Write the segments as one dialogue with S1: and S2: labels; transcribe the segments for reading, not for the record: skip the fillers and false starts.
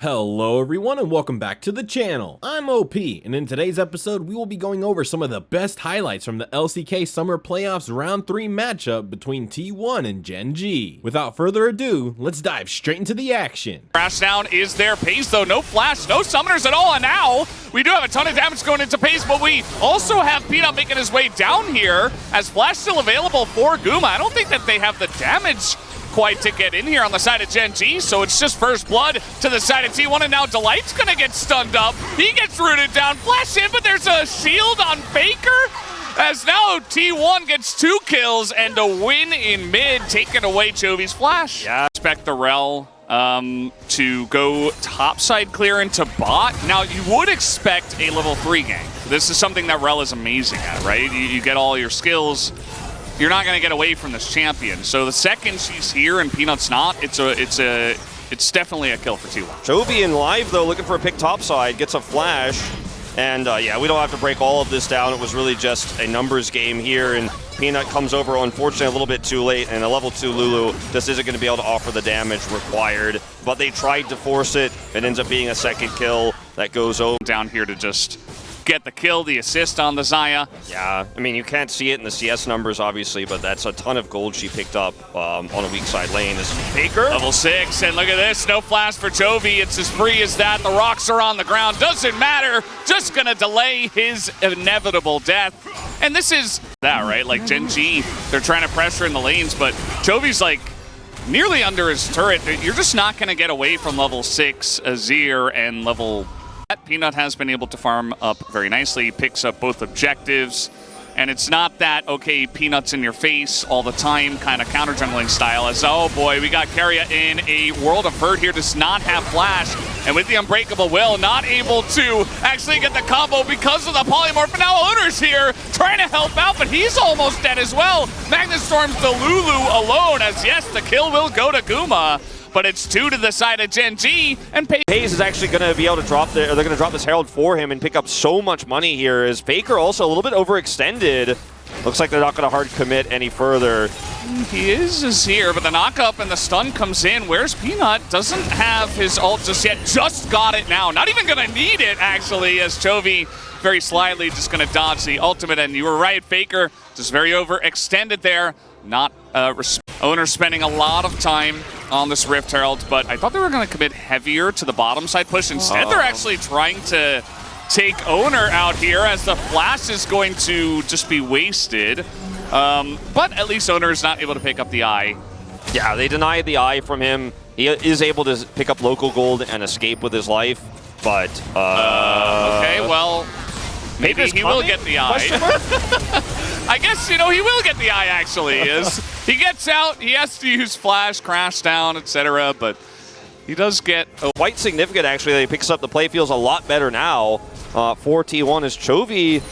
S1: Hello everyone and welcome back to the channel. I'm OP, and in today's episode we will be going over some of the best highlights from the LCK Summer Playoffs Round 3 matchup between T1 and GEN.G. Without further ado, let's dive straight into the action.
S2: Crash down is their pace though, no flash, no summoners at all, and now we do have a ton of damage going into pace, but we also have Peanut making his way down here as flash still available for Guma. I don't think that they have the damage quite to get in here on the side of GEN.G, so it's just first blood to the side of T1, and now Delight's gonna get stunned up. He gets rooted down, flash in, but there's a shield on Faker, as now T1 gets 2 kills and a win in mid, taking away Jovi's flash. Yeah, expect the Rel to go topside clear into bot. Now, you would expect a level 3 gank. This is something that Rel is amazing at, right? You get all your skills. You're not going to get away from this champion. So the second she's here and Peanut's not, it's definitely a kill for T1.
S3: Jovi in live though, looking for a pick topside, gets a flash, and yeah, we don't have to break all of this down. It was really just a numbers game here, and Peanut comes over, unfortunately, a little bit too late, and a level 2 Lulu just isn't going to be able to offer the damage required. But they tried to force it. It ends up being a second kill that goes over.
S2: Down here to just get the kill, the assist on the Xayah.
S3: Yeah, I mean, you can't see it in the CS numbers, obviously, but that's a ton of gold she picked up on a weak side lane. This is Faker.
S2: Level 6, and look at this, no flash for Jovi. It's as free as that. The rocks are on the ground. Doesn't matter. Just gonna delay his inevitable death. And this is that, right? Like GEN.G, they're trying to pressure in the lanes, but Jovi's like nearly under his turret. You're just not gonna get away from level 6 Azir and level. Peanut has been able to farm up very nicely, picks up both objectives, and it's not that, okay, Peanut's in your face all the time kind of counter jungling style, as, oh boy, we got Keria in a World of Hurt here, does not have flash, and with the Unbreakable Will, not able to actually get the combo because of the polymorph, and now Owner's here, trying to help out, but he's almost dead as well. Magnus storms the Lulu alone, as yes, the kill will go to Guma. But it's 2 to the side of GEN.G, and
S3: Hayes is actually going to be able to drop they're going to drop this Herald for him and pick up so much money here. As Faker also a little bit overextended. Looks like they're not going to hard commit any further.
S2: He is here, but the knock-up and the stun comes in. Where's Peanut? Doesn't have his ult just yet. Just got it now. Not even going to need it, actually, as Jovi very slyly just going to dodge the ultimate. And you were right, Faker just very overextended there. Not Owner spending a lot of time on this Rift Herald, but I thought they were going to commit heavier to the bottom side push. Instead, they're actually trying to take Owner out here, as the flash is going to just be wasted. But at least Owner is not able to pick up the eye.
S3: Yeah, they denied the eye from him. He is able to pick up local gold and escape with his life, but
S2: okay, well, maybe he will get the eye. I guess, you know, he will get the eye, actually. He gets out, he has to use flash, crash down, etc., but he does get...
S3: Quite significant, actually, that he picks up the play. Feels a lot better now for T1 as Jovi.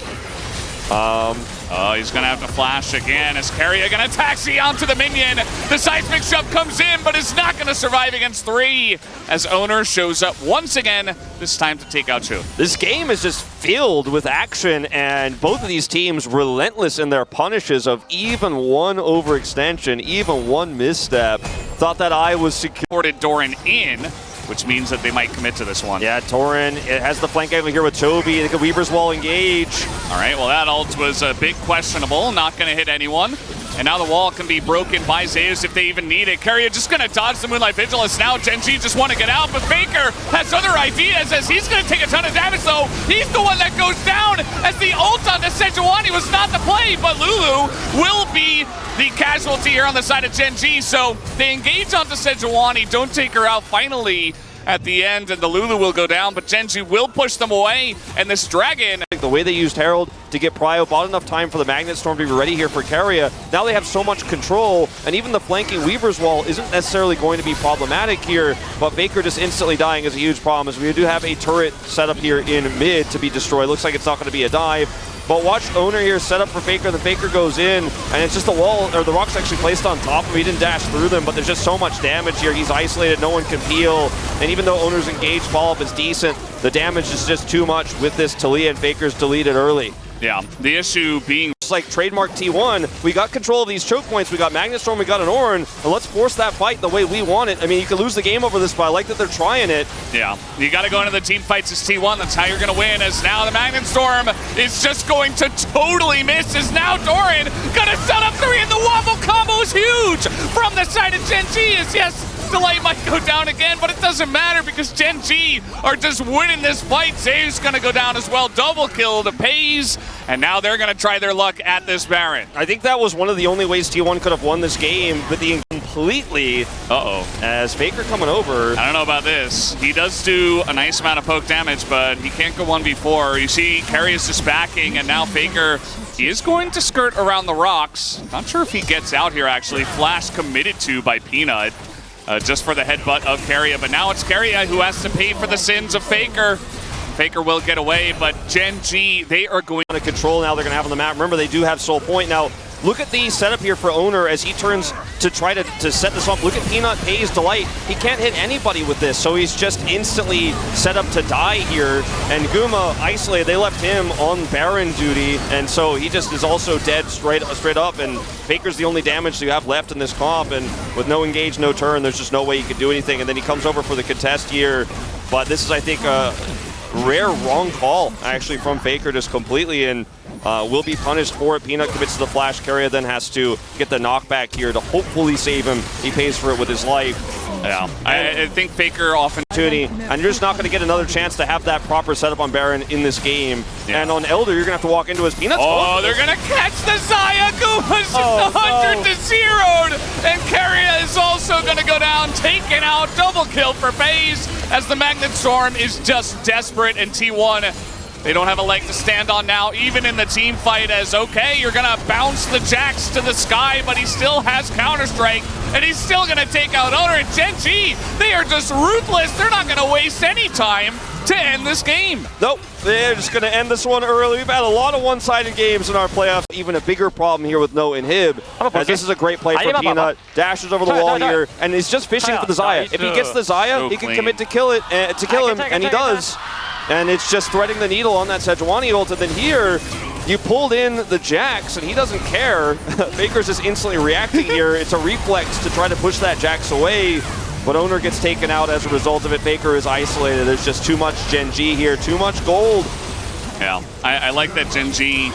S2: He's going to have to flash again as Keria going to taxi onto the minion. The seismic shove comes in, but is not going to survive against 3 as Owner shows up once again, this time to take out Jovi.
S3: This game is just filled with action, and both of these teams relentless in their punishes of even one overextension, even one misstep. Thought that eye was
S2: secured Doran in, which means that they might commit to this one.
S3: Yeah, Torin, it has the flank angle here with Jovi. They could Weaver's Wall engage.
S2: All right, well, that ult was a bit questionable. Not going to hit anyone. And now the wall can be broken by Zeus if they even need it. Keria just going to dodge the Moonlight Vigilance. Now GEN.G just want to get out, but Faker has other ideas as he's going to take a ton of damage, though. He's the one that goes down as the ult on the Sejuani was not the play, but Lulu will be the casualty here on the side of GEN.G. So they engage onto Sejuani, don't take her out finally at the end, and the Lulu will go down, but GEN.G will push them away, and this Dragon...
S3: The way they used Herald to get Prio, bought enough time for the Magnet Storm to be ready here for Keria. Now they have so much control, and even the flanking Weaver's Wall isn't necessarily going to be problematic here, but Faker just instantly dying is a huge problem, as we do have a turret set up here in mid to be destroyed. Looks like it's not going to be a dive. But watch Owner here set up for Faker, the Faker goes in, and it's just the wall, or the rock's actually placed on top of him. He didn't dash through them, but there's just so much damage here. He's isolated, no one can peel, and even though Owner's engaged, follow-up is decent, the damage is just too much with this Talia, and Faker's deleted early.
S2: Yeah, the issue being
S3: It's like trademark T1. We got control of these choke points. We got Magnet Storm, we got an Ornn, and let's force that fight the way we want it. I mean, you could lose the game over this, but I like that they're trying it.
S2: Yeah, you got to go into the team fights as T1. That's how you're going to win, as now the Magnet Storm is just going to totally miss, as now Doran going to set up 3, and the wobble combo is huge from the side of GEN.G. As yes, delay might go down again, but it doesn't matter because GEN.G are just winning this fight. Zave's going to go down as well. Double kill to FaZe, and now they're going to try their luck at this Baron.
S3: I think that was one of the only ways T1 could have won this game, but the completely. As Faker coming over.
S2: I don't know about this. He does do a nice amount of poke damage, but he can't go 1v4. You see, Carry is just backing, and now Faker, he is going to skirt around the rocks. Not sure if he gets out here, actually. Flash committed to by Peanut. Just for the headbutt of Carrier, but now it's Carrier who has to pay for the sins of Faker. Faker will get away, but GEN.G, they are going
S3: to control now. They're going to have on the map. Remember, they do have Soul Point now. Look at the setup here for Owner as he turns to try to set this up. Look at Peanut, Haze, Delight. He can't hit anybody with this, so he's just instantly set up to die here. And Guma, isolated, they left him on Baron duty, and so he just is also dead straight up, and Faker's the only damage you have left in this comp, and with no engage, no turn, there's just no way he could do anything. And then he comes over for the contest here, but this is, I think, a rare wrong call, actually, from Faker just completely, and will be punished for it. Peanut commits to the flash. Carrier then has to get the knockback here to hopefully save him. He pays for it with his life.
S2: Yeah, I think Faker often...
S3: And you're just not going to get another chance to have that proper setup on Baron in this game. Yeah. And on Elder, you're going to have to walk into his Peanuts.
S2: Oh, they're going to catch the Xayah. Guma's just 100 to 0'd. And Carrier is also going to go down, taken out. Double kill for FaZe as the Magnet Storm is just desperate, and T1... they don't have a leg to stand on now, even in the team fight, as okay, you're gonna bounce the Jax to the sky, but he still has Counter-Strike, and he's still gonna take out Owner. And GEN.G, they are just ruthless. They're not gonna waste any time to end this game.
S3: Nope, they're just gonna end this one early. We've had a lot of one-sided games in our playoffs. Even a bigger problem here with no inhib, as this is a great play for Peanut. Dashes over the wall here, and he's just fishing for the Xayah. If he gets the Xayah, he can commit to kill him, and he does. And it's just threading the needle on that Sejuani ult. And then here, you pulled in the Jax, and he doesn't care. Faker's just instantly reacting here. It's a reflex to try to push that Jax away, but Owner gets taken out as a result of it. Faker is isolated. There's just too much GEN.G here, too much gold.
S2: Yeah, I like that GEN.G.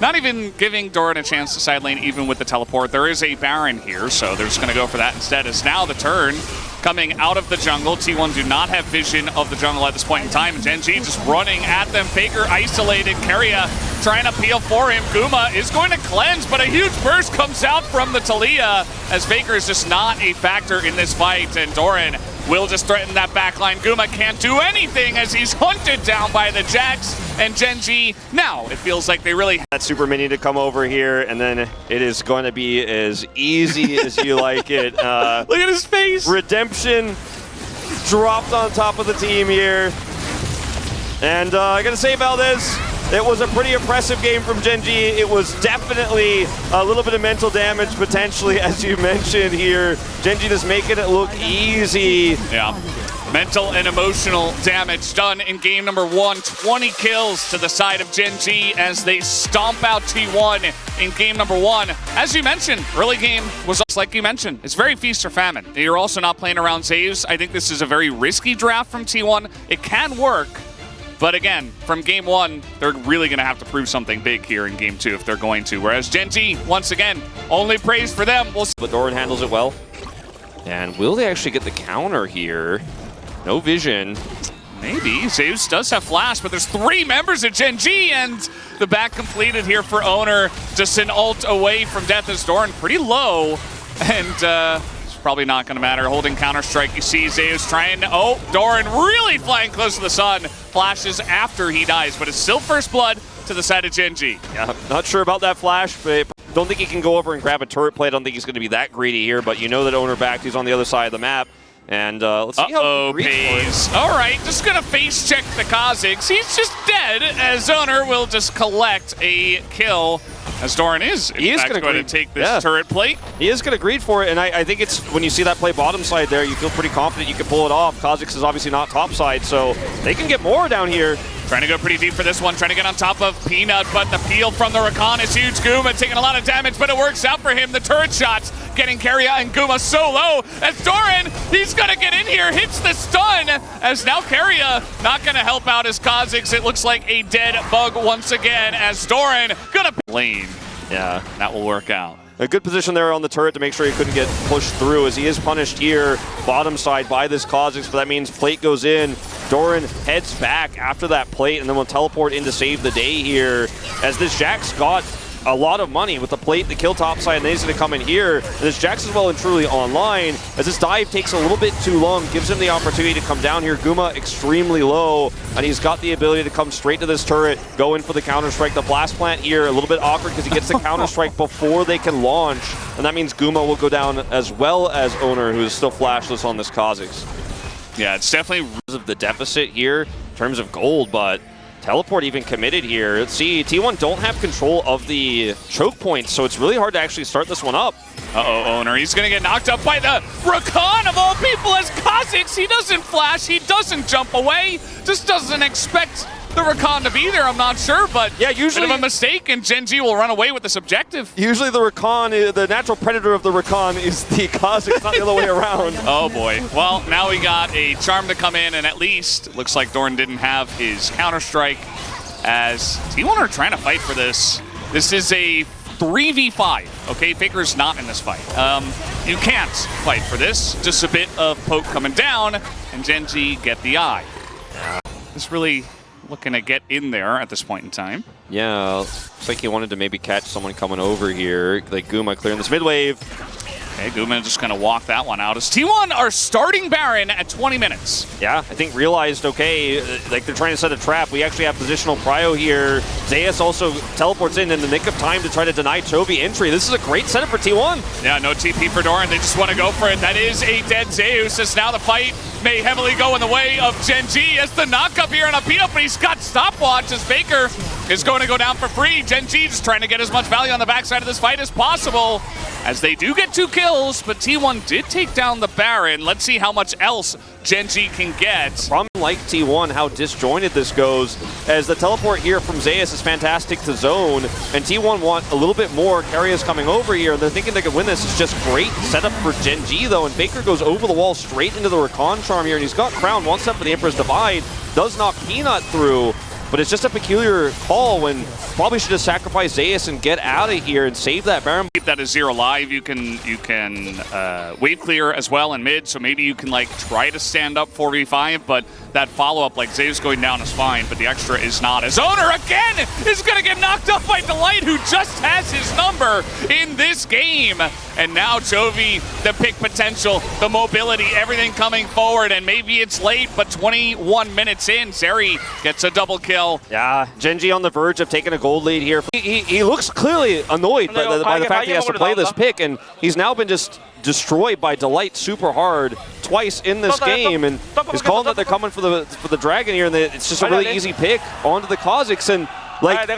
S2: Not even giving Doran a chance to side lane, even with the teleport. There is a Baron here, so they're just going to go for that instead. It's now the turn coming out of the jungle. T1 do not have vision of the jungle at this point in time. GEN.G just running at them. Faker isolated. Carrier trying to peel for him. Guma is going to cleanse, but a huge burst comes out from the Talia as Faker is just not a factor in this fight, and Doran will just threaten that backline. Guma can't do anything as he's hunted down by the Jax, and GEN.G, now it feels like they really...
S3: that super mini to come over here, and then it is going to be as easy as you like it.
S2: Look at his face!
S3: Redemption dropped on top of the team here. And I gotta say, Valdez, it was a pretty impressive game from GEN.G. It was definitely a little bit of mental damage, potentially, as you mentioned here. GEN.G just making it look easy.
S2: Yeah. Mental and emotional damage done in game number 1. 20 kills to the side of GEN.G as they stomp out T1 in game number 1. As you mentioned, early game was just like you mentioned. It's very feast or famine. You're also not playing around saves. I think this is a very risky draft from T1. It can work. But again, from game 1, they're really going to have to prove something big here in game 2 if they're going to. Whereas GEN.G, once again, only praise for them. We'll see.
S3: But Doran handles it well. And will they actually get the counter here? No vision.
S2: Maybe. Zeus does have flash, but there's 3 members of GEN.G, and the back completed here for Owner. Just an ult away from death as Doran pretty low. And it's probably not going to matter. Holding Counter-Strike, you see Zeus trying to... oh, Doran really flying close to the sun. Flashes after he dies, but it's still first blood to the side of GEN.G.
S3: Yeah, not sure about that flash, but don't think he can go over and grab a turret play. I don't think he's going to be that greedy here, but you know that Owner backed. He's on the other side of the map. And let's see how he
S2: pays. All right, just gonna face check the Kha'Zix. He's just dead, as Owner will just collect a kill. As Doran is, in fact, going to take this turret plate.
S3: He is going to greed for it, and I think it's when you see that play bottom side there, you feel pretty confident you can pull it off. Kha'Zix is obviously not top side, so they can get more down here.
S2: Trying to go pretty deep for this one, trying to get on top of Peanut, but the peel from the Rakan is huge. Guma taking a lot of damage, but it works out for him. The turret shots getting Keria and Guma so low as Doran, he's going to get in here, hits the stun, as now Keria not going to help out his Kha'Zix. It looks like a dead bug once again as Doran going to lane.
S3: Yeah,
S2: that will work out.
S3: A good position there on the turret to make sure he couldn't get pushed through, as he is punished here, bottom side by this Kha'Zix, but that means plate goes in. Doran heads back after that plate and then will teleport in to save the day here, as this Jax got a lot of money with the plate, the kill top side, and then he's going to come in here. And this Jax is well and truly online, as this dive takes a little bit too long, gives him the opportunity to come down here. Guma extremely low, and he's got the ability to come straight to this turret, go in for the counter-strike. The blast plant here, a little bit awkward because he gets the counter-strike before they can launch, and that means Guma will go down as well as Owner, who is still flashless on this Kha'Zix.
S2: Yeah, it's definitely
S3: of the deficit here in terms of gold, but teleport even committed here. Let's see, T1 don't have control of the choke points, so it's really hard to actually start this one up.
S2: Owner, he's gonna get knocked up by the Rakan of all people as Kha'Zix. He doesn't flash, he doesn't jump away, just doesn't expect the Rakan to be there, I'm not sure, but
S3: yeah, usually
S2: bit of a mistake, and GEN.G will run away with this objective.
S3: Usually the Rakan, the natural predator of the Rakan is the Kha'Zix, not the other way around.
S2: Oh boy. Well, now we got a charm to come in, and at least looks like Doran didn't have his counter-strike, as T1 are trying to fight for this. This is a 3v5, okay? Faker's not in this fight. You can't fight for this. Just a bit of poke coming down, and GEN.G get the eye. It's really looking to get in there at this point in time.
S3: Yeah, looks like he wanted to maybe catch someone coming over here, like Guma clearing this mid wave.
S2: Okay, Guma just going to walk that one out as T1 are starting Baron at 20 minutes.
S3: Yeah, I think realized, okay, like they're trying to set a trap. We actually have positional prio here. Zeus also teleports in the nick of time to try to deny Chovy entry. This is a great setup for T1.
S2: Yeah, no TP for Doran. They just want to go for it. That is a dead Zeus, as now the fight may heavily go in the way of GEN.G as the knock-up here on a Peanut, but he's got stopwatch as Faker is going to go down for free. GEN.G just trying to get as much value on the backside of this fight as possible, as they do get 2 kills, but T1 did take down the Baron. Let's see how much else GEN.G can get.
S3: From like T1, how disjointed this goes, as the teleport here from Zeus is fantastic to zone, and T1 want a little bit more. Keria's coming over here, and they're thinking they could win this. It's just great setup for GEN.G though, and Faker goes over the wall straight into the Rakan charm here, and he's got Crown, one step for the Emperor's Divide, does knock Peanut through, but it's just a peculiar call when probably should have sacrificed Zeus and get out of here and save that Baron.
S2: Keep that as 0 live. You can wave clear as well in mid, so maybe you can like try to stand up 4v5, but that follow-up, like Zeus going down is fine, but the extra is not. As Owner again is gonna get knocked up by Delight, who just has his number in this game. And now Chovy, the pick potential, the mobility, everything coming forward, and maybe it's late, but 21 minutes in, Zeri gets a double kill.
S3: Yeah, GEN.G on the verge of taking a gold lead here. He looks clearly annoyed by the fact that he has to play this pick, and he's now been just destroyed by Delight super hard twice in this game, and he's calling that they're coming for the dragon here, and it's just a really easy pick onto the Kha'Zix, and like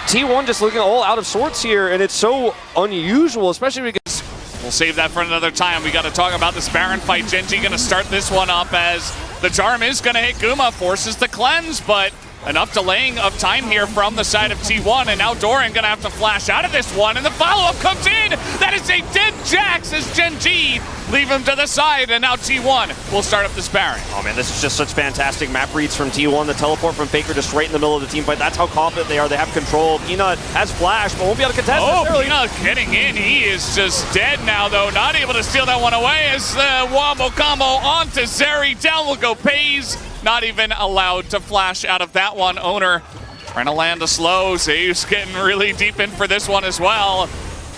S3: T1 just looking all out of sorts here, and it's so unusual, especially because
S2: we'll save that for another time. We got to talk about this Baron fight. GEN.G going to start this one up as the charm is going to hit Guma, forces the cleanse, but enough delaying of time here from the side of T1, and now Doran gonna have to flash out of this one, and the follow-up comes in! That is a dead Jax as GEN.G leave him to the side, and now T1 will start up this Baron.
S3: Oh man, this is just such fantastic map reads from T1. The teleport from Faker just right in the middle of the team fight. That's how confident they are. They have control. Peanut has flash, but won't be able to contest
S2: it. Peanut getting in. He is just dead now, though. Not able to steal that one away as the wombo combo onto Zeri. Down will go Pays. Not even allowed to flash out of that one. Owner trying to land a slow. Zeus getting really deep in for this one as well.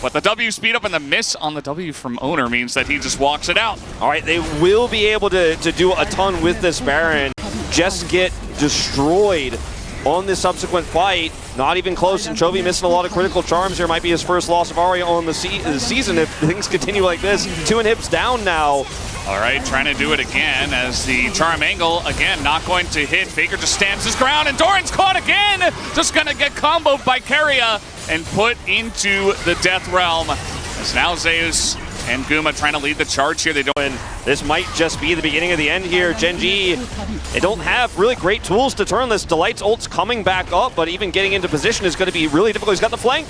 S2: But the W speed up and the miss on the W from Owner means that he just walks it out.
S3: All right, they will be able to do a ton with this Baron. Just get destroyed on this subsequent fight. Not even close, and Chovy missing a lot of critical charms here. Might be his first loss of Aria on the season if things continue like this. 2 inhibs down now.
S2: All right, trying to do it again as the charm angle, again, not going to hit. Faker just stands his ground, and Doran's caught again. Just going to get comboed by Keria and put into the death realm. As now Zeus and Guma trying to lead the charge here. They don't.
S3: And this might just be the beginning of the end here. GEN.G, they don't have really great tools to turn this. Delight's ult's coming back up, but even getting into position is going to be really difficult. He's got the flank.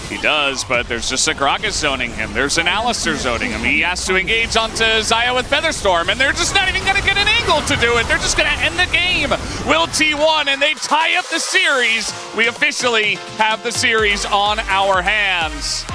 S2: He does, but there's just a Gragas zoning him. There's an Alistar zoning him. He has to engage onto Xayah with Featherstorm, and they're just not even going to get an angle to do it. They're just going to end the game. Will T1, and they tie up the series. We officially have the series on our hands.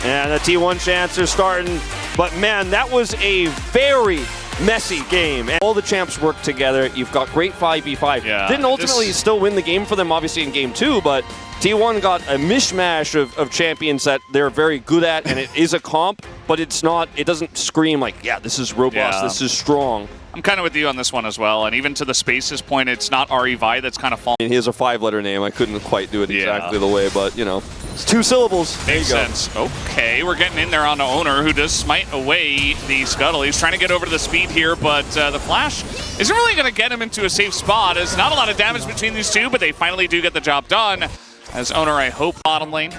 S3: And the T1 chants are starting, but man, that was a very messy game. And all the champs work together. You've got great 5v5.
S2: Yeah,
S3: didn't ultimately still win the game for them, obviously, in game 2, but T1 got a mishmash of champions that they're very good at, and it is a comp, but it's not, it doesn't scream like, yeah, this is robust, this is strong.
S2: I'm kind of with you on this one as well, and even to the Spaces point, it's not REVI that's kind of falling.
S3: He has a 5-letter name. I couldn't quite do it exactly the way, but, you know, it's 2 syllables.
S2: Makes sense. Okay, we're getting in there on the Owner, who does smite away the Scuttle. He's trying to get over to the speed here, but the Flash isn't really going to get him into a safe spot. There's not a lot of damage between these two, but they finally do get the job done. As Owner, I hope bottom lane.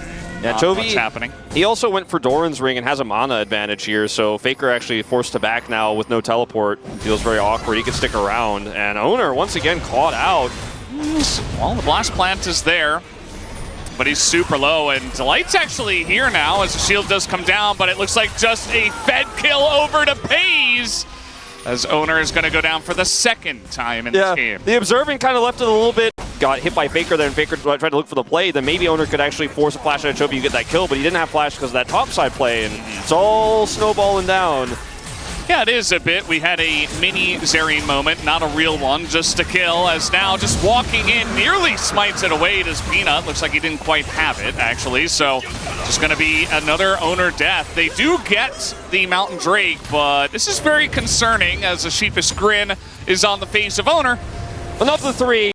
S3: Yeah, Chovy,
S2: what's happening.
S3: He also went for Doran's ring and has a mana advantage here, so Faker actually forced to back now with no teleport. Feels very awkward. He can stick around, and Owner once again caught out.
S2: Well, the blast plant is there, but he's super low, and Delight's actually here now as the shield does come down, but it looks like just a Fed kill over to Pays, as Owner is going to go down for the second time in this game.
S3: The observing kind of left it a little bit. Got hit by Faker there, and Faker tried to look for the play. Then maybe Owner could actually force a flash at Chovy, you get that kill, but he didn't have flash because of that topside play, and it's all snowballing down.
S2: Yeah, it is a bit. We had a mini Zeri moment, not a real one, just a kill, as now just walking in, nearly smites it away to Peanut. Looks like he didn't quite have it, actually, so just going to be another Owner death. They do get the Mountain Drake, but this is very concerning as a sheepish grin is on the face of Owner.
S3: Another three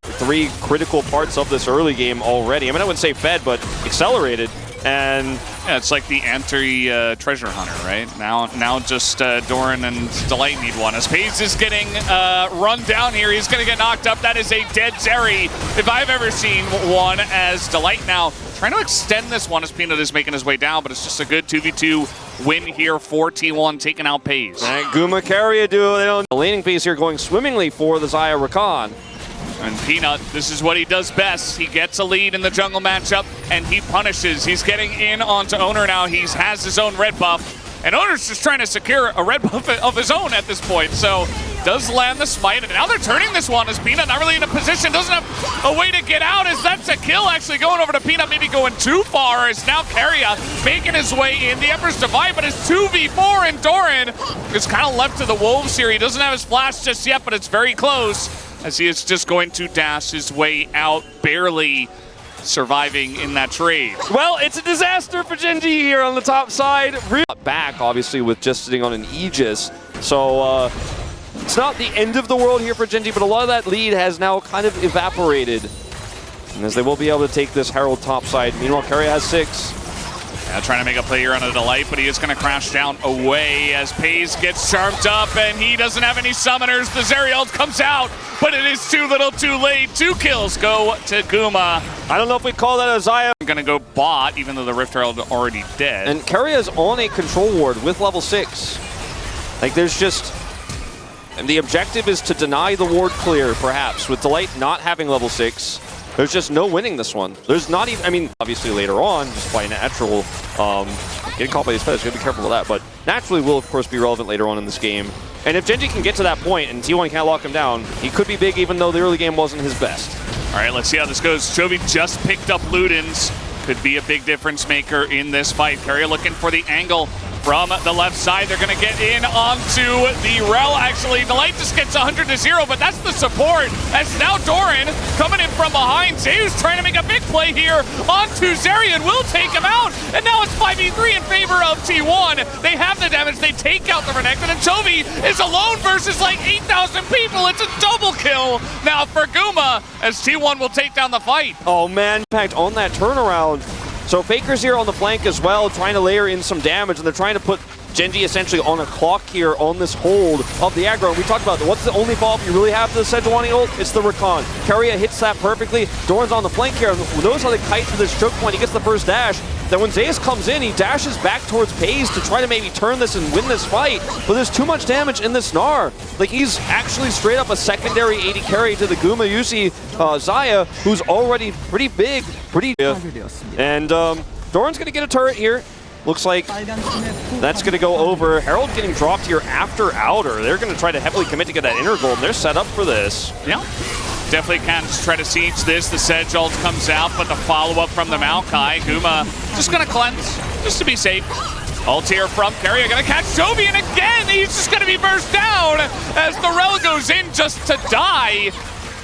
S3: critical parts of this early game already. I mean, I wouldn't say fed, but accelerated. And
S2: yeah, it's like the anti-treasure hunter, right? Now just Doran and Delight need one. As Pays is getting run down here, he's going to get knocked up. That is a dead Zeri, if I've ever seen one, as Delight now trying to extend this one as Peanut is making his way down, but it's just a good 2v2 win here for T1, taking out Pays.
S3: And Guma Keria duo, the laning phase here going swimmingly for the Xayah Rakan.
S2: And Peanut, this is what he does best. He gets a lead in the jungle matchup, and he punishes. He's getting in onto Owner now. He has his own red buff, and Owner's just trying to secure a red buff of his own at this point. So does land the smite, and now they're turning this one as Peanut not really in a position, doesn't have a way to get out, as that's a kill actually going over to Peanut, maybe going too far, as now Keria making his way in. The Emperor's Divide, but it's 2v4, and Doran is kind of left to the Wolves here. He doesn't have his flash just yet, but it's very close, as he is just going to dash his way out, barely surviving in that trade.
S3: Well, it's a disaster for GEN.G here on the top side. Back, obviously, with just sitting on an Aegis. So, it's not the end of the world here for GEN.G, but a lot of that lead has now kind of evaporated. And as they will be able to take this Herald top side. Meanwhile, Keria has 6.
S2: Yeah, trying to make a play here on a Delight, but he is going to crash down away as Pays gets charmed up, and he doesn't have any summoners. The Zeri ult comes out, but it is too little too late. 2 kills go to Guma.
S3: I don't know if we call that a Xayah.
S2: I'm going to go bot, even though the Rift Herald already dead.
S3: And Keria's on a control ward with level 6. Like, there's just... And the objective is to deny the ward clear, perhaps. With Delight not having level 6, there's just no winning this one. There's not even, I mean, obviously later on, just by natural, getting caught by these feathers, you gotta be careful of that, but naturally will, of course, be relevant later on in this game. And if GEN.G can get to that point and T1 can't lock him down, he could be big even though the early game wasn't his best.
S2: All right, let's see how this goes. Chovy just picked up Ludens. Could be a big difference maker in this fight. Keria looking for the angle from the left side. They're going to get in onto the Rel, actually. The Light just gets 100-0, but that's the support. As now Doran coming in from behind. Zeus trying to make a big play here onto Zeri and will take him out. And now it's 5v3 in favor of T1. They have the damage. They take out the Renekton, and Chovy is alone versus like 8,000 people. It's a double kill now for Guma as T1 will take down the fight.
S3: Oh man, impact on that turnaround. So Faker's here on the flank as well, trying to layer in some damage, and they're trying to put GEN.G essentially on a clock here on this hold of the aggro. And we talked about what's the only follow-up you really have to the Sejuani ult? It's the recon. Keria hits that perfectly. Doran's on the flank here. Notice how they kite to this choke point. He gets the first dash. Then when Zeus comes in, he dashes back towards FaZe to try to maybe turn this and win this fight. But there's too much damage in this Gnar. Like, he's actually straight up a secondary AD carry to the Guma Yusi Xayah, who's already pretty big, And Doran's going to get a turret here. Looks like that's going to go over. Herald getting dropped here after Outer. They're going to try to heavily commit to get that inner gold, and they're set up for this.
S2: Yeah. Definitely can just try to siege this. The Sedge ult comes out, but the follow-up from the Maokai. Guma just going to cleanse, just to be safe. Ult here from Keria, going to catch Jovi, and again, he's just going to be burst down as the Rel goes in just to die.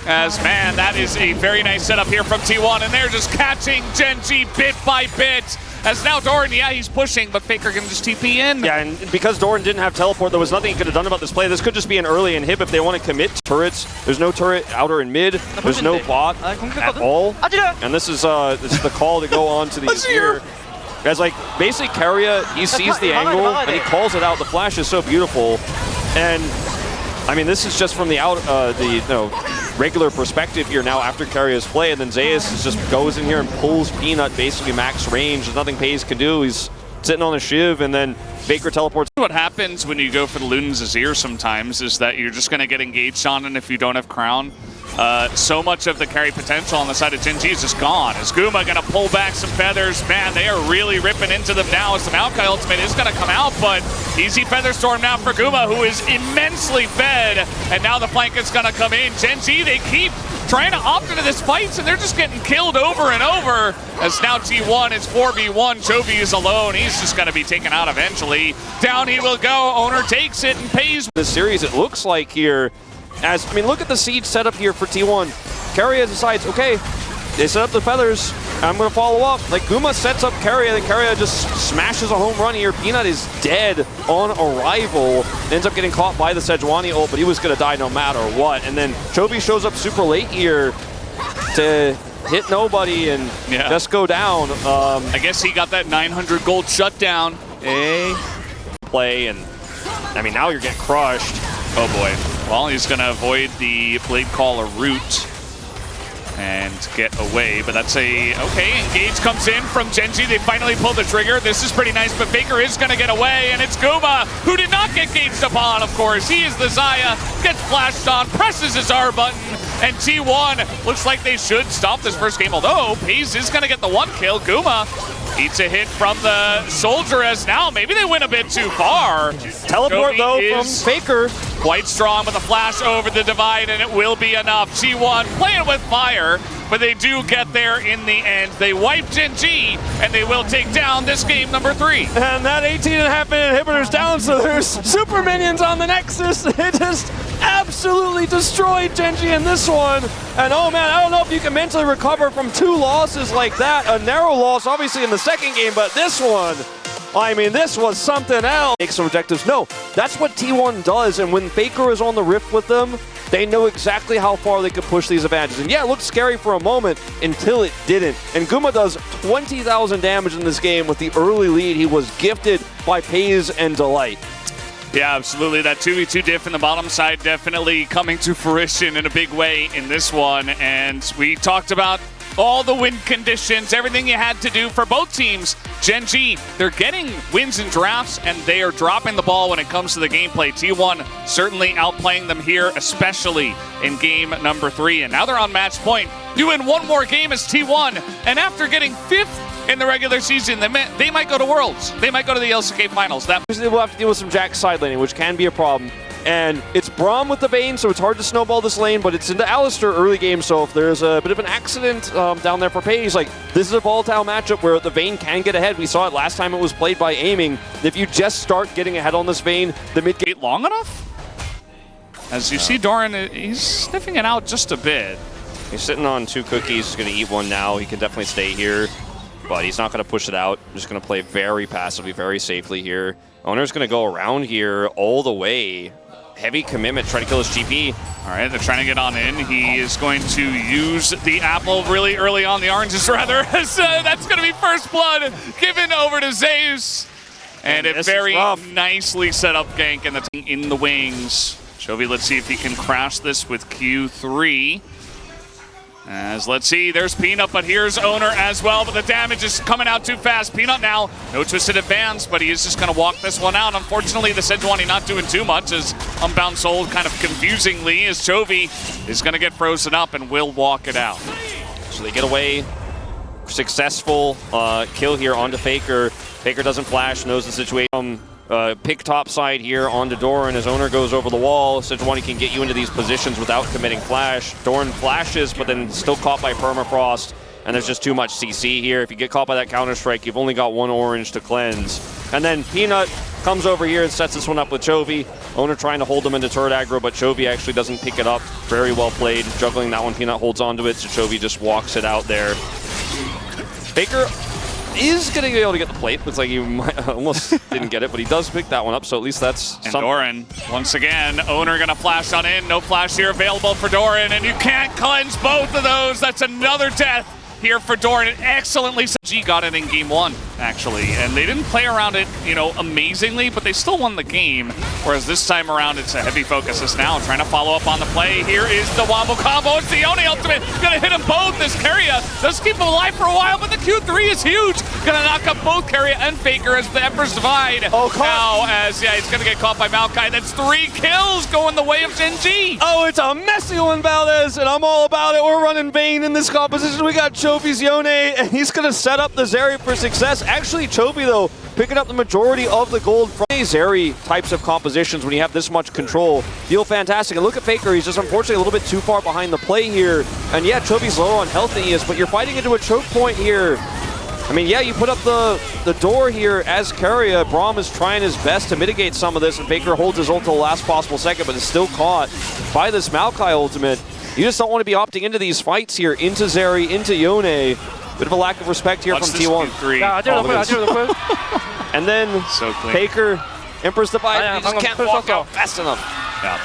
S2: As, man, that is a very nice setup here from T1, and they're just catching GEN.G bit by bit. As now Doran, yeah, he's pushing, but Faker can just TP in.
S3: Yeah, and because Doran didn't have teleport, there was nothing he could have done about this play. This could just be an early inhib if they want to commit turrets. There's no turret outer and mid. There's no bot at all. And this is the call to go on to the Azir. As like basically Keria, he sees the angle and he calls it out. The flash is so beautiful, and I mean this is just from the regular perspective here now after Keria's play, and then Zeus just goes in here and pulls Peanut basically max range. There's nothing FaZe can do. He's sitting on a shiv, and then Faker teleports.
S2: What happens when you go for the Luden's Azir sometimes is that you're just going to get engaged on it if you don't have Crown. So much of the carry potential on the side of GEN.G is just gone. Is Guma going to pull back some feathers? Man, they are really ripping into them now as the Maokai ultimate is going to come out, but easy feather storm now for Guma, who is immensely fed, and now the flank is going to come in. GEN.G, they keep trying to opt into this fight, and they're just getting killed over and over, as now T1 is 4v1. Jovi is alone. He's just going to be taken out eventually. Down he will go. Owner takes it and pays.
S3: This series, it looks like here, as, I mean, look at the siege setup here for T1. Keria decides, okay, they set up the feathers, I'm going to follow up. Like, Guma sets up Keria, then Keria just smashes a home run here. Peanut is dead on arrival. Ends up getting caught by the Sejuani ult, but he was going to die no matter what. And then Jovi shows up super late here to hit nobody and just go down.
S2: I guess he got that 900 gold shutdown.
S3: Play, and I mean, now you're getting crushed.
S2: Oh boy. Well, he's going to avoid the Blade Caller route and get away, but that's okay, engage comes in from GEN.G. They finally pull the trigger. This is pretty nice, but Faker is going to get away, and it's Guma, who did not get gauged upon, of course. He is the Xayah, gets flashed on, presses his R button, and T1 looks like they should stop this first game, although FaZe is going to get the one kill. Guma eats a hit from the Soldier, as now maybe they went a bit too far.
S3: Teleport, though, from Faker.
S2: Quite strong with a flash over the divide, and it will be enough. T1 playing with fire, but they do get there in the end. They wipe GEN.G, and they will take down this game number 3.
S3: And that 18.5 minute inhibitor's down, so there's super minions on the Nexus. It just absolutely destroyed GEN.G in this one. And oh man, I don't know if you can mentally recover from 2 losses like that. A narrow loss, obviously, in the second game, but this one, I mean, this was something else. Make some objectives. No, that's what T1 does, and when Faker is on the rift with them, they know exactly how far they could push these advantages. And yeah, it looked scary for a moment until it didn't. And Guma does 20,000 damage in this game with the early lead he was gifted by FaZe and Delight.
S2: Yeah, absolutely. That 2v2 diff in the bottom side definitely coming to fruition in a big way in this one. And we talked about all the win conditions, everything you had to do for both teams. GEN.G, they're getting wins in drafts, and they are dropping the ball when it comes to the gameplay. T1 certainly outplaying them here, especially in game number 3. And now they're on match point. You win one more game as T1, and after getting 5th in the regular season, they might go to Worlds. They might go to the LCK Finals. That
S3: we'll have to deal with some Jack side laning, which can be a problem. And it's Braum with the Bane, so it's hard to snowball this lane, but it's into Alistar early game, so if there's a bit of an accident down there for FaZe, like, this is a volatile matchup where the Vayne can get ahead. We saw it last time it was played by aiming. If you just start getting ahead on this Vayne, the mid game...
S2: long enough? As you see Doran, he's sniffing it out just a bit.
S3: He's sitting on 2 cookies, he's going to eat one now. He can definitely stay here, but he's not going to push it out. Just going to play very passively, very safely here. Owner's going to go around here all the way. Heavy commitment, try to kill his GP.
S2: All right, they're trying to get on in. He is going to use the apple really early on, the oranges rather. That's going to be first blood given over to Zeus. And a very nicely set up gank in the wings. Chovy, let's see if he can crash this with Q3. As let's see, there's Peanut, but here's Owner as well, but the damage is coming out too fast. Peanut now, no twisted advance, but he is just going to walk this one out. Unfortunately, the Sejuani not doing too much as Unbound Soul kind of confusingly as Chovy is going to get frozen up and will walk it out.
S3: So they get away. Successful kill here onto Faker. Faker doesn't flash, knows the situation. Pick top side here onto Doran as Owner goes over the wall. Sejuani can get you into these positions without committing flash. Doran flashes, but then still caught by Permafrost, and there's just too much CC here. If you get caught by that Counter-Strike, you've only got one orange to cleanse. And then Peanut comes over here and sets this one up with Chovy. Owner trying to hold him into turret aggro, but Chovy actually doesn't pick it up. Very well played. Juggling that one, Peanut holds onto it, so Chovy just walks it out there. Faker is going to be able to get the plate. Looks like he almost didn't get it, but he does pick that one up, so at least that's
S2: something. Doran, once again, Owner going to flash on in. No flash here available for Doran, and you can't cleanse both of those. That's another death here for Doran. Excellently. G got it in game one, actually, and they didn't play around it, you know, amazingly, but they still won the game, whereas this time around it's a heavy focus. Is now trying to follow up on the play. Here is the wombo combo. It's the Yone ultimate. Gonna hit them both as Keria does keep him alive for a while, but the Q3 is huge. Gonna knock up both Keria and Faker as the Emperor's Divide.
S3: Oh,
S2: now as, yeah, he's gonna get caught by Maokai. That's 3 kills going the way of GEN.G.
S3: Oh, it's a messy one, Valdez, and I'm all about it. We're running Vayne in this composition. We got Chovy's Yone, and he's gonna set up the Zeri for success. Actually, Chovy, though, picking up the majority of the gold from Zeri types of compositions when you have this much control. Feel fantastic. And look at Faker. He's just unfortunately a little bit too far behind the play here. And yeah, Chovy's low on health than he is, but you're fighting into a choke point here. I mean, yeah, you put up the door here as Keria. Braum is trying his best to mitigate some of this, and Faker holds his ult to the last possible second, but is still caught by this Maokai ultimate. You just don't want to be opting into these fights here, into Zeri, into Yone. Bit of a lack of respect here from T1. And then
S2: so
S3: Faker, Emperor's Divide, he just can't walk out fast enough.
S2: Yeah.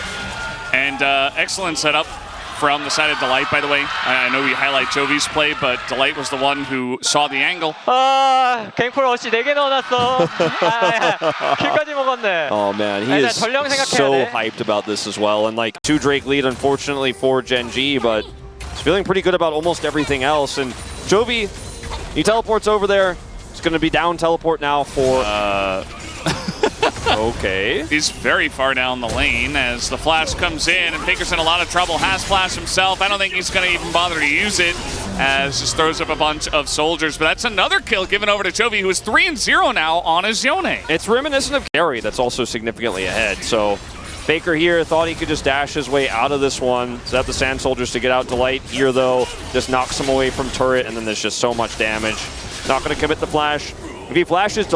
S2: And excellent setup from the side of Delight, by the way. I know we highlight Chovy's play, but Delight was the one who saw the angle.
S4: 갱플 어시 4개 넣어놨어. 킬까지 먹었네.
S3: Oh man, he is so hyped about this as well. And like 2 Drake lead, unfortunately, for GEN.G, but he's feeling pretty good about almost everything else. And Chovy, he teleports over there. It's going to be down teleport now for... Okay.
S2: He's very far down the lane as the flash comes in, and Faker's in a lot of trouble. Has flash himself. I don't think he's going to even bother to use it, as just throws up a bunch of soldiers. But that's another kill given over to Chovy, who is 3-0 now on his Yone.
S3: It's reminiscent of Gary that's also significantly ahead. So Faker here thought he could just dash his way out of this one. Set up the Sand Soldiers to get out. Delight here, though, just knocks him away from turret, and then there's just so much damage. Not going to commit the flash. If he flashes,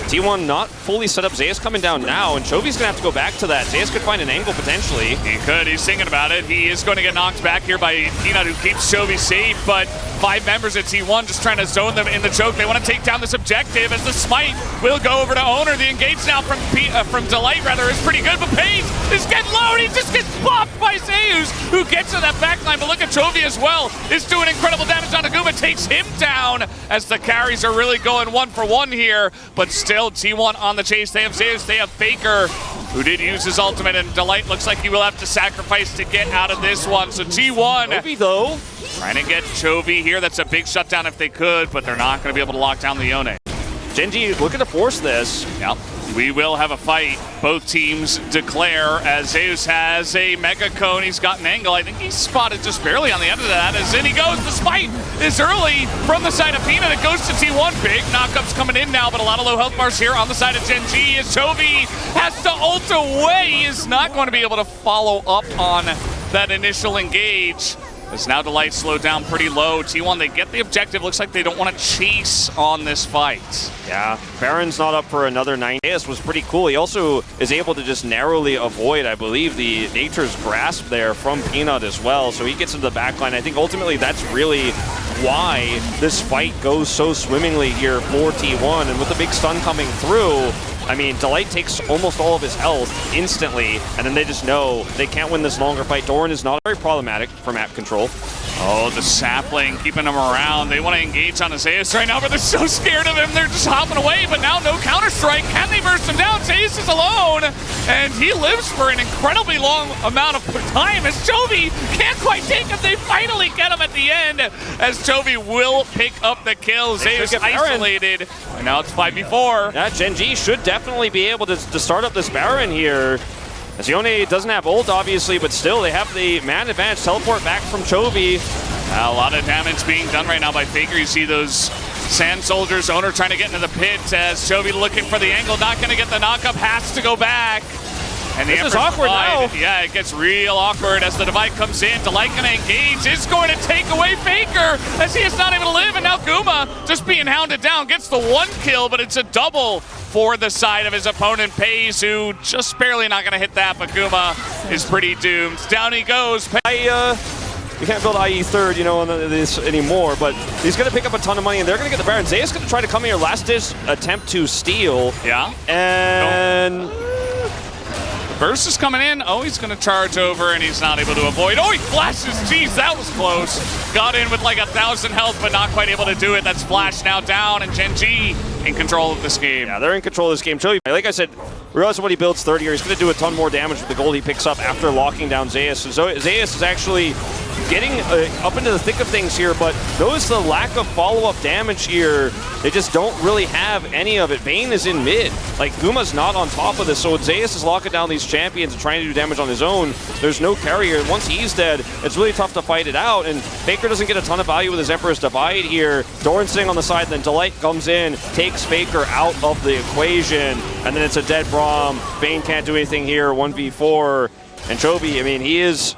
S3: T1 not fully set up. Zeus coming down now, and Chovy's going to have to go back to that. Zeus could find an angle potentially.
S2: He could. He's thinking about it. He is going to get knocked back here by Peanut, who keeps Chovy safe, but 5 members at T1 just trying to zone them in the choke. They want to take down this objective as the smite will go over to Owner. The engage now from Delight, rather, is pretty good, but Paige is getting low, and he just gets popped by Zeus, who gets to that backline. But look at Chovy as well. Is doing incredible damage on Aguma, takes him down as the carries are really going 1-for-1 here, but still T1 on the chase. They have Zeus, they have Faker, who did use his ultimate, and Delight looks like he will have to sacrifice to get out of this one. So T1
S3: Chovy, though,
S2: trying to get Chovy here. That's a big shutdown if they could, but they're not going to be able to lock down the Yone.
S3: GEN.G looking to force this.
S2: Yep. We will have a fight. Both teams declare as Zeus has a Mega Cone. He's got an angle. I think he's spotted just barely on the end of that. As in he goes. The spite is early from the side of Peanut. It goes to T1. Big knockups coming in now, but a lot of low health bars here on the side of GEN.G. As Chovy has to ult away. He is not going to be able to follow up on that initial engage. As now Delight slowed down pretty low. T1, they get the objective. Looks like they don't want to chase on this fight.
S3: Yeah, Baron's not up for another 9. Zeus was pretty cool. He also is able to just narrowly avoid, I believe, the Nature's Grasp there from Peanut as well. So he gets into the backline. I think ultimately that's really why this fight goes so swimmingly here for T1. And with the big stun coming through, I mean, Delight takes almost all of his health instantly, and then they just know they can't win this longer fight. Doran is not very problematic for map control.
S2: Oh, the sapling keeping him around. They want to engage on Zeus right now, but they're so scared of him. They're just hopping away, but now no counter-strike. Can they burst him down? Zeus is alone, and he lives for an incredibly long amount of time as Chovy can't quite take him. They finally get him at the end as Chovy will pick up the kill. Zeus isolated, and now it's 5v4.
S3: Yeah, GEN.G should definitely be able to start up this Baron here. As Yone doesn't have ult, obviously, but still they have the man advantage. Teleport back from Chovy.
S2: A lot of damage being done right now by Faker. You see those Sand Soldiers, Owner trying to get into the pit as Chovy looking for the angle, not going to get the knockup, has to go back. And the
S3: this is awkward now.
S2: Yeah, it gets real awkward as the Divide comes in. Delight going to engage, is going to take away Faker as he is not able to live, and now Guma just being hounded down, gets the 1 kill, but it's a double for the side of his opponent, Pays, who just barely not going to hit that, but Guma is pretty doomed. Down he goes.
S3: You can't build IE third, you know, on this anymore, but he's going to pick up a ton of money, and they're going to get the Baron. Zeus going to try to come here, last ditch attempt to steal.
S2: Yeah.
S3: And...
S2: Burst is coming in. Oh, he's going to charge over, and he's not able to avoid. Oh, he flashes. Jeez, that was close. Got in with like 1,000 health, but not quite able to do it. That's Flash now down, and GEN.G in control of this game.
S3: Yeah, they're in control of this game. Chovy, like I said, regardless of what he builds third here, he's going to do a ton more damage with the gold he picks up after locking down Zeus. So Zeus is actually getting up into the thick of things here, but notice the lack of follow-up damage here. They just don't really have any of it. Vayne is in mid. Like, Guma's not on top of this, so Zeus is locking down these champions and trying to do damage on his own. There's no carrier. Once he's dead, it's really tough to fight it out, and Faker doesn't get a ton of value with his Emperor's Divide here. Doran sitting on the side, then Delight comes in, takes Faker out of the equation, and then it's a dead Braum. Vayne can't do anything here, 1v4. And Chovy, I mean, he's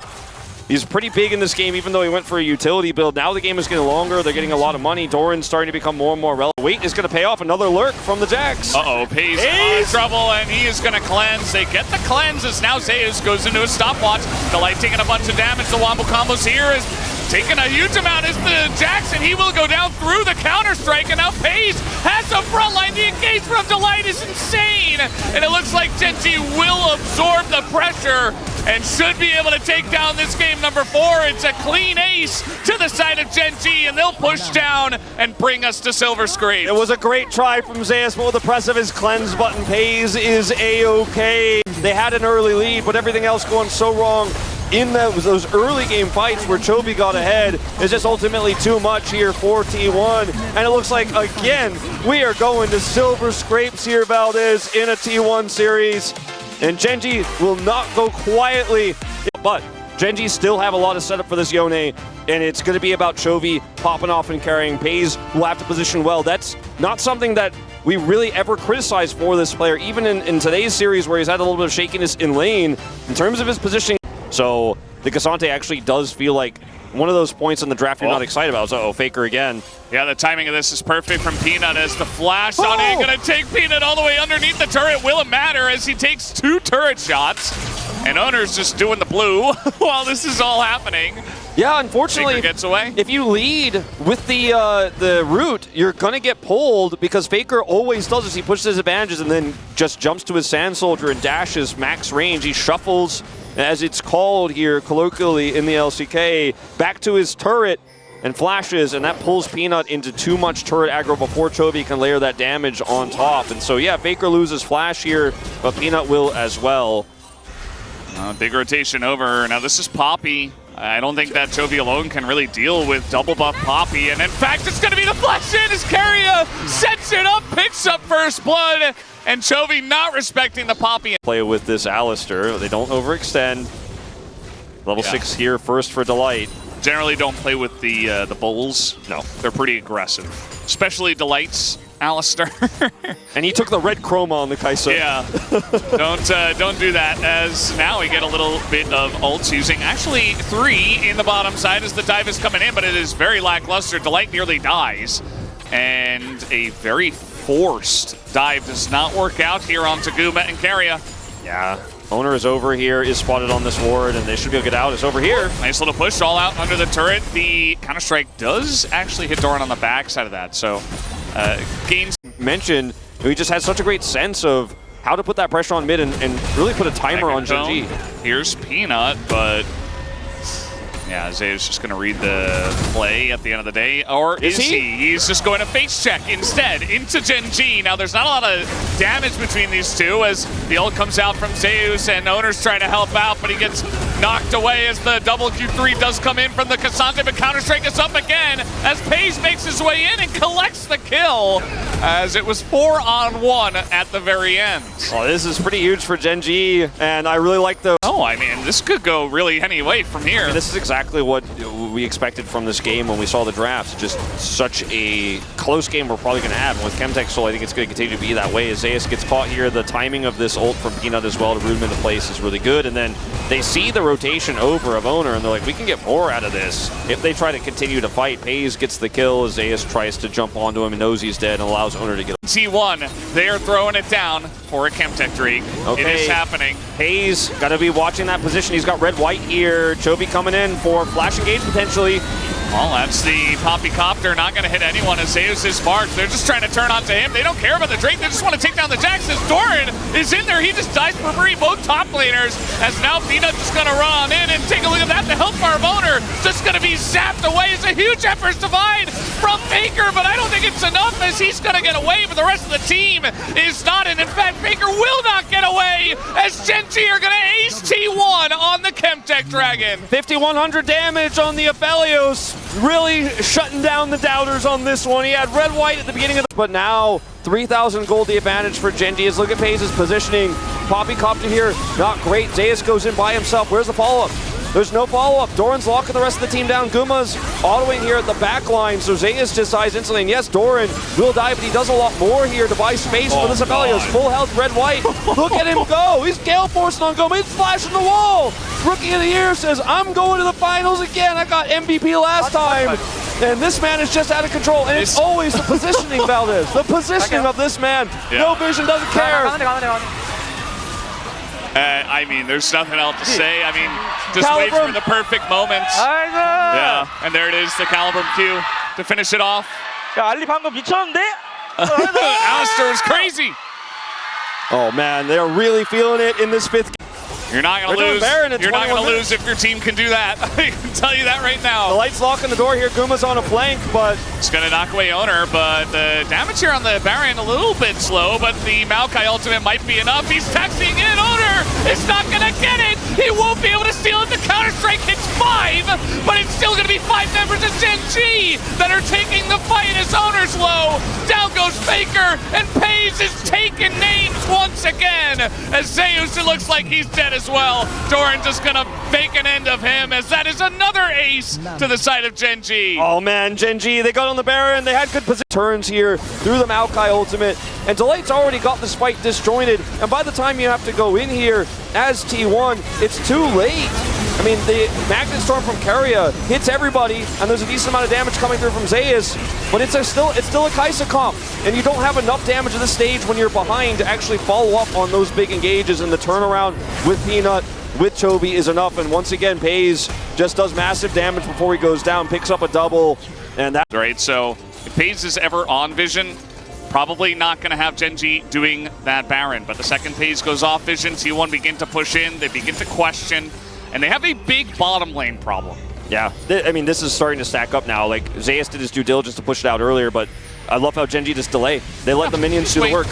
S3: pretty big in this game, even though he went for a utility build. Now the game is getting longer. They're getting a lot of money. Doran's starting to become more and more relevant. Wait is going to pay off. Another lurk from the Jax.
S2: Uh-oh, Pays in trouble, and he is going to cleanse. They get the cleanse as now Zeus goes into a stopwatch. Delight taking a bunch of damage. The wombo combos here is taking a huge amount as the Jax, and he will go down through the counter-strike, and now Pays has the front line. The engage from Delight is insane, and it looks like GEN.G will absorb the pressure and should be able to take down this game number 4. It's a clean ace to the side of GEN.G, and they'll push down and bring us to Silver Scrapes.
S3: It was a great try from Zeus, but with the press of his cleanse button, Pays is A-OK. They had an early lead, but everything else going so wrong in those early game fights where Chovy got ahead is just ultimately too much here for T1. And it looks like, again, we are going to Silver Scrapes here, Valdez, in a T1 series. And GEN.G will not go quietly, but GEN.G still have a lot of setup for this Yone, and it's going to be about Chovy popping off and carrying. Pays will have to position well. That's not something that we really ever criticize for this player, even in today's series where he's had a little bit of shakiness in lane in terms of his positioning. So the Cassante actually does feel like one of those points in the draft you're not excited about. So, Faker again.
S2: Yeah, the timing of this is perfect from Peanut as the flash on it. Going to take Peanut all the way underneath the turret. Will it matter as he takes 2 turret shots? And Owner's just doing the blue while this is all happening.
S3: Yeah, unfortunately,
S2: Faker gets away.
S3: If you lead with the root, you're going to get pulled because Faker always does this. He pushes his advantages and then just jumps to his Sand Soldier and dashes max range. He shuffles, as it's called here colloquially in the LCK, back to his turret and flashes, and that pulls Peanut into too much turret aggro before Chovy can layer that damage on top. And so, yeah, Faker loses flash here, but Peanut will as well.
S2: Big rotation over. Now this is Poppy. I don't think that Chovy alone can really deal with double buff Poppy, and in fact it's going to be the flash in as Keria sets it up, picks up first blood, and Chovy not respecting the Poppy.
S3: Play with this Alistair. They don't overextend. Level 6 here first for Delight.
S2: Generally don't play with the bulls. No, they're pretty aggressive, especially Delight's Alistair.
S3: And he took the red chroma on the Kai'Sa.
S2: Yeah, don't do that, as now we get a little bit of ults using actually 3 in the bottom side as the dive is coming in, but it is very lackluster. Delight nearly dies, and a very forced dive does not work out here on Taguma and Keria.
S3: Yeah, Owner is over here, is spotted on this ward, and they should be able to get out. It's over here.
S2: Nice little push all out under the turret. The counter-strike does actually hit Doran on the back side of that, so gains.
S3: Mentioned, he just has such a great sense of how to put that pressure on mid and really put a timer on GEN.G.
S2: Here's Peanut, but Yeah, Zeus just going to read the play at the end of the day. Or is he? He's just going to face check instead into GEN.G. Now, there's not a lot of damage between these two as the ult comes out from Zeus and Owner's trying to help out, but he gets knocked away as the double Q3 does come in from the Cassandra, but Counter-Strike is up again as Paze makes his way in and collects the kill as it was 4-on-1 at the very end.
S3: Oh, this is pretty huge for GEN.G, and I really like the...
S2: Oh, I mean, this could go really any way from here.
S3: I mean, this is exactly what we expected from this game when we saw the drafts. Just such a close game we're probably going to have. And with Chemtech, I think it's going to continue to be that way. As Zeus gets caught here, the timing of this ult from Peanut as well to root him into place is really good. And then they see the rotation over of Owner, and they're like, we can get more out of this if they try to continue to fight. Paze gets the kill as Zeus tries to jump onto him and knows he's dead and allows Owner to get
S2: T1, they are throwing it down for a Chemtech Drake.
S3: Okay.
S2: It is happening.
S3: Paze got to be watching that position. He's got red-white here. Chovy coming in for flash engage potentially.
S2: Well, that's the Poppycopter, not going to hit anyone as Zeus is marked. They're just trying to turn onto him. They don't care about the Drake. They just want to take down the Jax. As Doran is in there, he just dies for free. Both top laners. As now Peanut just going to run on in and take a look at that. The health bar of Owner just going to be zapped away. It's a huge effort divide from Faker, but I don't think it's enough as he's going to get away, but the rest of the team is not. And in fact, Faker will not get away as GEN.G are going to ace T1 on the Chemtech Dragon.
S3: 5,100 damage on the Aphelios. Really shutting down the doubters on this one. He had red-white at the beginning of the... But now, 3,000 gold the advantage for GEN.G. As look at Paze's positioning. Poppycopter here, not great. Zeus goes in by himself. Where's the follow-up? There's no follow-up. Doran's locking the rest of the team down. Guma's autoing here at the back line, so Zeus decides instantly. And yes, Doran will die, but he does a lot more here to buy space for this Aphelios. Full health, red-white. Look at him go. He's Gale Forcing on Guma. He's flashing the wall. Rookie of the Year says, I'm going to the finals again. I got MVP last time. And this man is just out of control. And it's always the positioning, Valdez. The positioning of this man.
S2: Yeah.
S3: No vision, doesn't care.
S2: I mean, there's nothing else to say. I mean, just wait for the perfect moments. Yeah, and there it is, the Calibrum Q to finish it off.
S4: 알리 방금 미쳤는데?
S2: Alistair was crazy.
S3: Oh man, they're really feeling it in this fifth game.
S2: You're not going to lose. You're not going to lose if your team can do that. I can tell you that right now.
S3: The lights locking the door here. Guma's on a flank, but
S2: it's going to knock away Owner. But the damage here on the Baron a little bit slow. But the Maokai ultimate might be enough. He's taxiing in. Owner is not going to get it. He won't be able to steal it. The Counter-Strike hits 5, but it's still going to be 5 members of GEN.G that are taking the fight as Owner's low. Down goes Faker, and Paze is taking names once again. As Zeus, it looks like he's dead as well. Doran just gonna make an end of him as that is another ace to the side of GEN.G.
S3: Oh man, GEN.G, they got on the Baron, they had good position. Turns here through the Maokai ultimate, and Delight's already got this fight disjointed, and by the time you have to go in here as T1, it's too late. I mean, the Magnet Storm from Keria hits everybody, and there's a decent amount of damage coming through from Zeus, but it's still a Kaisa comp, and you don't have enough damage at this stage when you're behind to actually follow up on those big engages, and the turnaround with Peanut, with Chovy is enough, and once again, Paze just does massive damage before he goes down, picks up a double, and that...
S2: Right, so if Paze is ever on Vision, probably not going to have GEN.G doing that Baron, but the second Paze goes off Vision, T1 begin to push in, they begin to question, and they have a big bottom lane problem.
S3: Yeah, I mean, this is starting to stack up now. Like, Zeus did his due diligence to push it out earlier, but I love how GEN.G just delay. They let the minions do the work.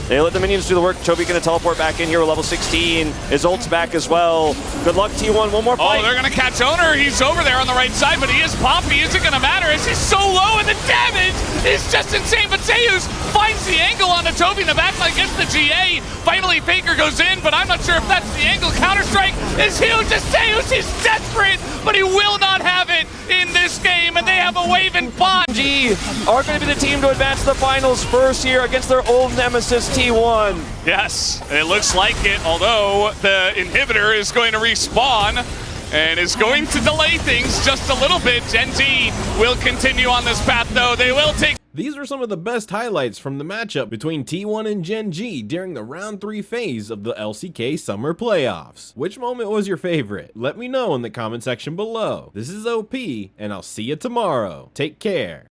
S3: They let the minions do the work. Chovy gonna teleport back in here with level 16. His ult's back as well. Good luck, T1. One more fight.
S2: Oh, they're gonna catch Owner. He's over there on the right side, but he is Poppy. Is it gonna matter as he's so low and the damage is just insane? But Zeus finds the angle on the Chovy in the backline, gets the GA. Finally, Faker goes in, but I'm not sure if that's the angle. Counter-Strike is huge as Zeus. He's desperate, but he will not have it in this game, and they have a waving bot.
S3: GEN.G are going to be the team to advance to the finals first here against their old nemesis, T1.
S2: Yes, it looks like it, although the inhibitor is going to respawn and is going to delay things just a little bit. GEN.G will continue on this path, though. They will take...
S1: These were some of the best highlights from the matchup between T1 and GEN.G during the round 3 phase of the LCK Summer Playoffs. Which moment was your favorite? Let me know in the comment section below. This is OP, and I'll see you tomorrow. Take care.